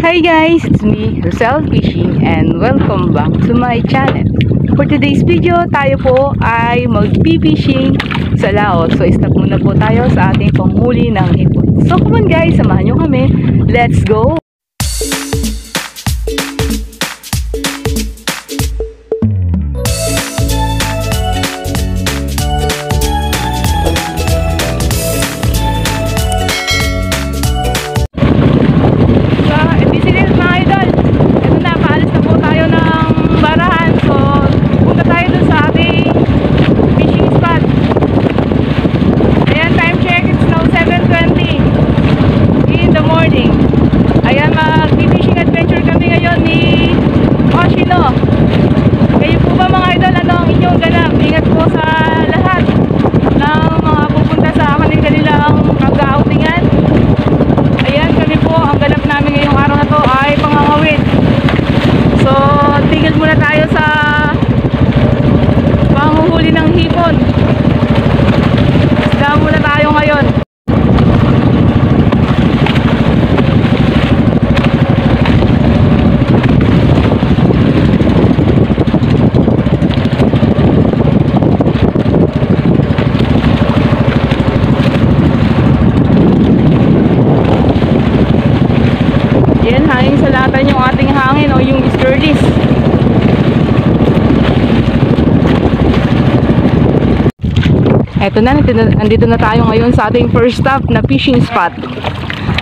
Hi guys, it's me, Rosel Fishing, and welcome back to my channel. For today's video, tayo po ay mag-fishing sa laot. So stop muna po tayo sa ating panghuli ng hipon. So come on guys, samahan nyo kami. Let's go! Yung ating hangin o yung sturdies. Eto na, andito na tayo ngayon sa ating first stop na fishing spot.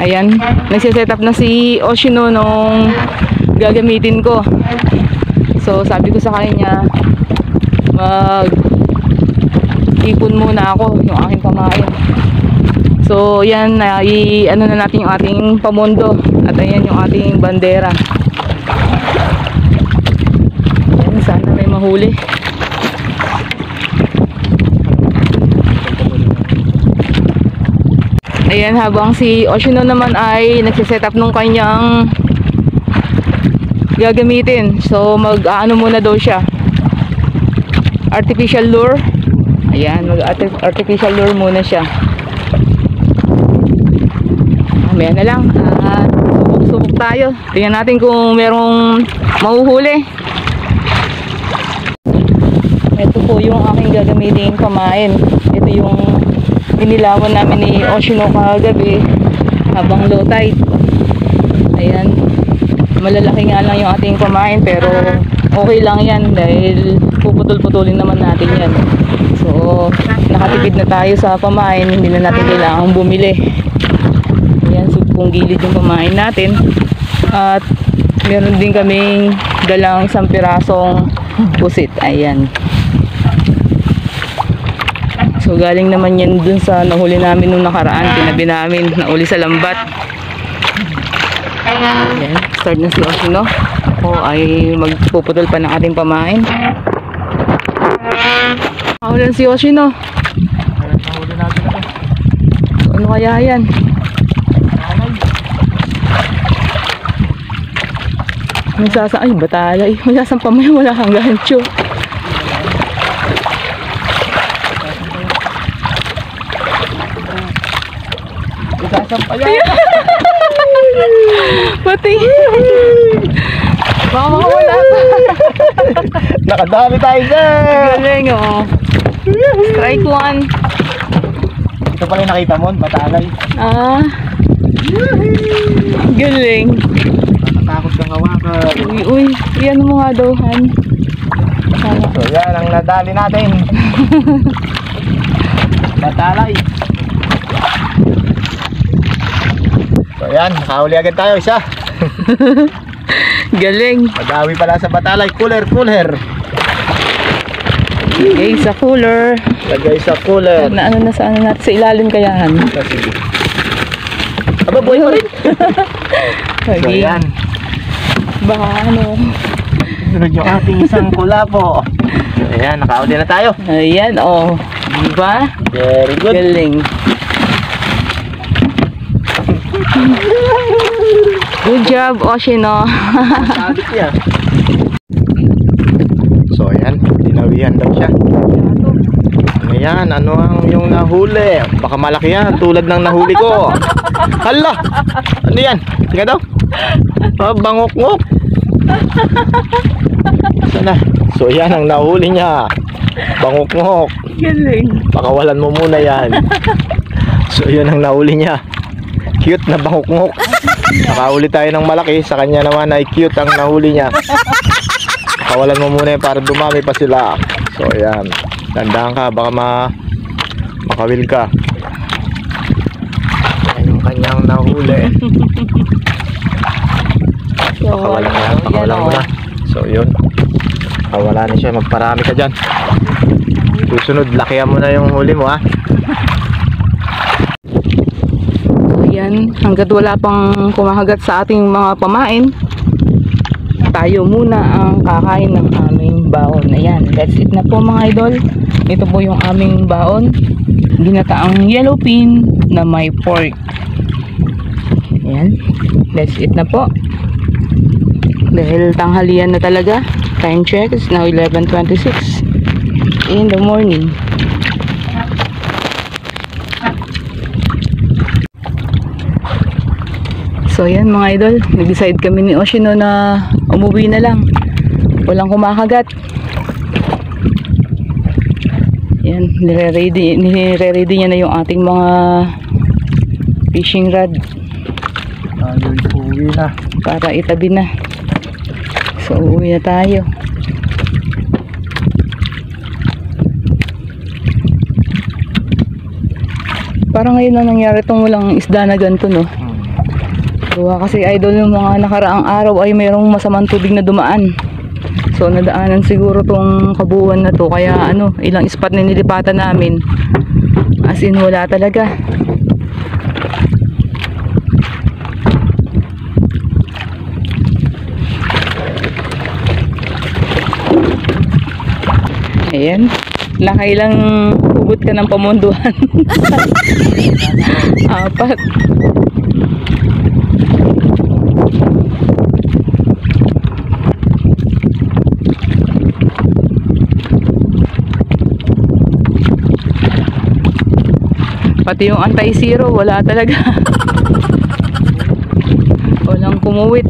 Ayan, nagsiset up na si Oshino nung gagamitin ko. So sabi ko sa kanya, mag-ipon muna ako yung aking pamain. So yan, ano na natin yung ating pamundo. At ayan yung ating bandera. Ayan, sana may mahuli. Ayan, habang si Oshino naman ay nagsiset up nung kanyang gagamitin. So mag-ano muna daw siya, artificial lure. Ayan, mag-artificial lure muna siya. Mamaya na lang at subok tayo. Tingnan natin kung merong mahuhuli. Ito po yung aking gagamitin pamain. Ito yung inilawan namin ni Oshino kagabi habang low tide. Ayan, malalaki nga lang yung ating pamain, pero okay lang yan dahil puputol-putulin naman natin yan. So nakatipid na tayo sa pamain, hindi na natin kailangang bumili. Ayan, kung gilid yung pamain natin. At meron din kaming dalang isang pirasong pusit. Ayan. So galing naman yan dun sa nahuli namin nung nakaraan. Tinabi namin, nauli sa lambat. Ayan, start na si Oshino. Ako ay magpuputol pa ng ating pamain. Nahulan si Oshino. So, ano kaya yan? Ay, batalay. Magsasampa mo yan, wala kang gancho. Magsasampa yan. Pati. Baka makawala pa. Nakadami tayo dyan. Galing, oh. Strike one. Ito pala yung nakita mo, batalay. Ah. Galing. Takot kang hawakan. Uy, yan mo nga daw, Han. So yan ang nadali natin. Batalay. So yan, nakahuli agad tayo isa. Galing. Magawi pala sa batalay. Cooler. Okay, sa cooler. Lagay sa cooler. Na ano na sa ano natin, sa ilalim kaya, Han. Sige. Aba, buhay pa rin. So yan. Baka ano. Sunod yung ating isang kulapo. Ayan, nakahuli na tayo. Ayan, oh. Diba? Very good. Galing. Good job, Oshino. Sabit niya. So ayan, dinawihan daw siya. Ayan, ano ang yung nahuli? Baka malaki yan, tulad ng nahuli ko. Hala! Ano yan? Tingnan daw. Bangok-ngok. Sana. So yan ang nahuli niya. Bangok-ngok. Galing. Pakawalan mo muna yan. So yun ang nahuli niya. Cute na bangok-ngok. Nakahuli tayo ng malaki. Sa kanya naman ay cute ang nahuli niya. Pakawalan mo muna yan para dumami pa sila. So yan. Tandaan ka. Baka makawil ka. Yan yung kanyang nahuli. Pakawalan mo na. So yun. Wala na siya, magparami ka dyan. Susunod, lakihan mo na yung huli mo, ha. Ayan, hanggat wala pang kumahagat sa ating mga pamain, tayo muna ang kakain ng aming baon. Ayan, that's it na po mga idol. Ito po yung aming baon, ginataang yellowfin na may pork. Ayan, that's it na po. Dahil tanghalian na talaga. Time check is now 11:26 in the morning. So yan mga idol, nag-decide kami ni Oshino na umuwi na lang. Walang kumakagat. Yan, nire-ready niya na yung ating mga fishing rod. Tayo uuwi na. Para itabi na. So uuwi na tayo. Parang ngayon lang nangyari itong walang isda na ganito, no? Gawa kasi idol yung mga nakaraang araw ay mayroong masamang tubig na dumaan. So nadaanan siguro tong kabuuan na to. Kaya ano, ilang spot na nilipatan namin. As in wala talaga. Ayan. Lakay lang hugot ka ng pamunduhan. Apat. Pati yung anti-zero, wala talaga. Walang kumuwit.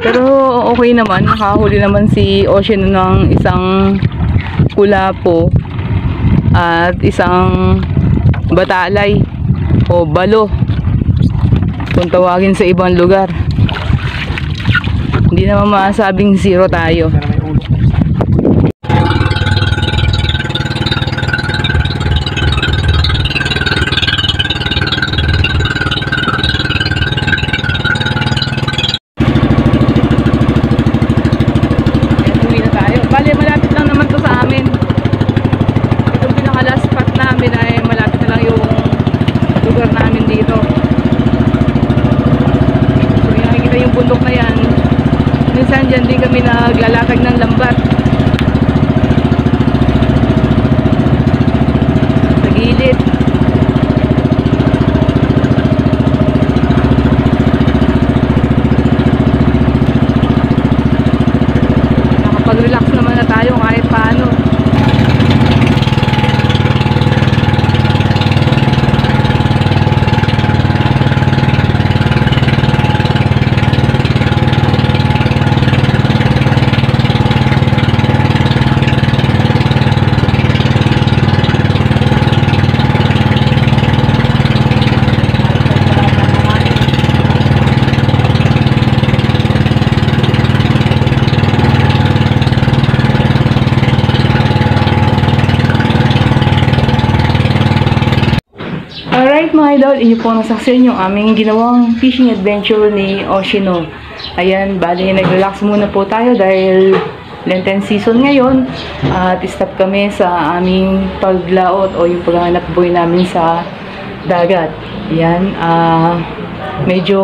Pero okay naman, nakahuli naman si Ocean ng isang kulapo at isang batalay o balo kung tawagin sa ibang lugar. Hindi naman masabing zero tayo. Minsan dyan din kami naglalatag ng lambat sa gilid. Nakapag-relax naman na tayo kahit paano. Alright mga idol, inyo po nasaksiyon yung aming ginawang fishing adventure ni Oshino. Ayan, bali nag-relax muna po tayo dahil Lenten season ngayon at stop kami sa aming paglaot o yung paghahanap buhay namin sa dagat. Ayan, medyo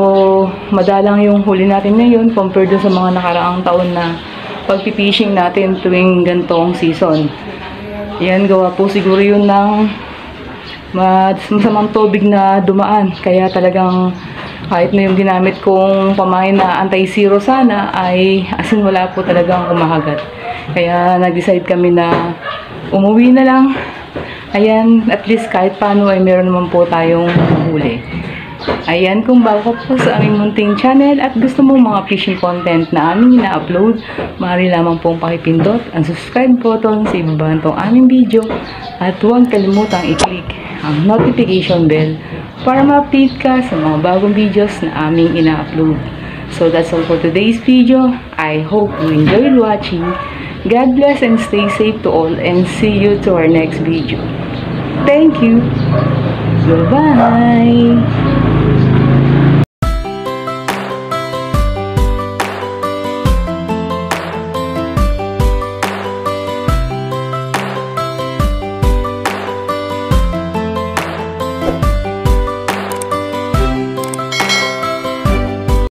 madalang yung huli natin ngayon compared sa mga nakaraang taon na pag-fishing natin tuwing gantong season. Ayan, gawa po siguro yun ng masamang tubig na dumaan, kaya talagang kahit na yung ginamit kong pamain na anti-zero sana ay asin wala po talagang kumahagat. Kaya nag-decide kami na umuwi na lang Ayan, at least kahit paano ay meron naman po tayong huli. Ayan, kung bago ka po sa aming munting channel at gusto mo mga fishing content na aming ina-upload, maaari lamang pong pakipindot ang subscribe button sa ibaba nitong aming video at huwag kalimutang i-click ang notification bell para ma-update ka sa mga bagong videos na aming ina-upload. So that's all for today's video. I hope you enjoyed watching. God bless and stay safe to all, and see you to our next video. Thank you. Goodbye.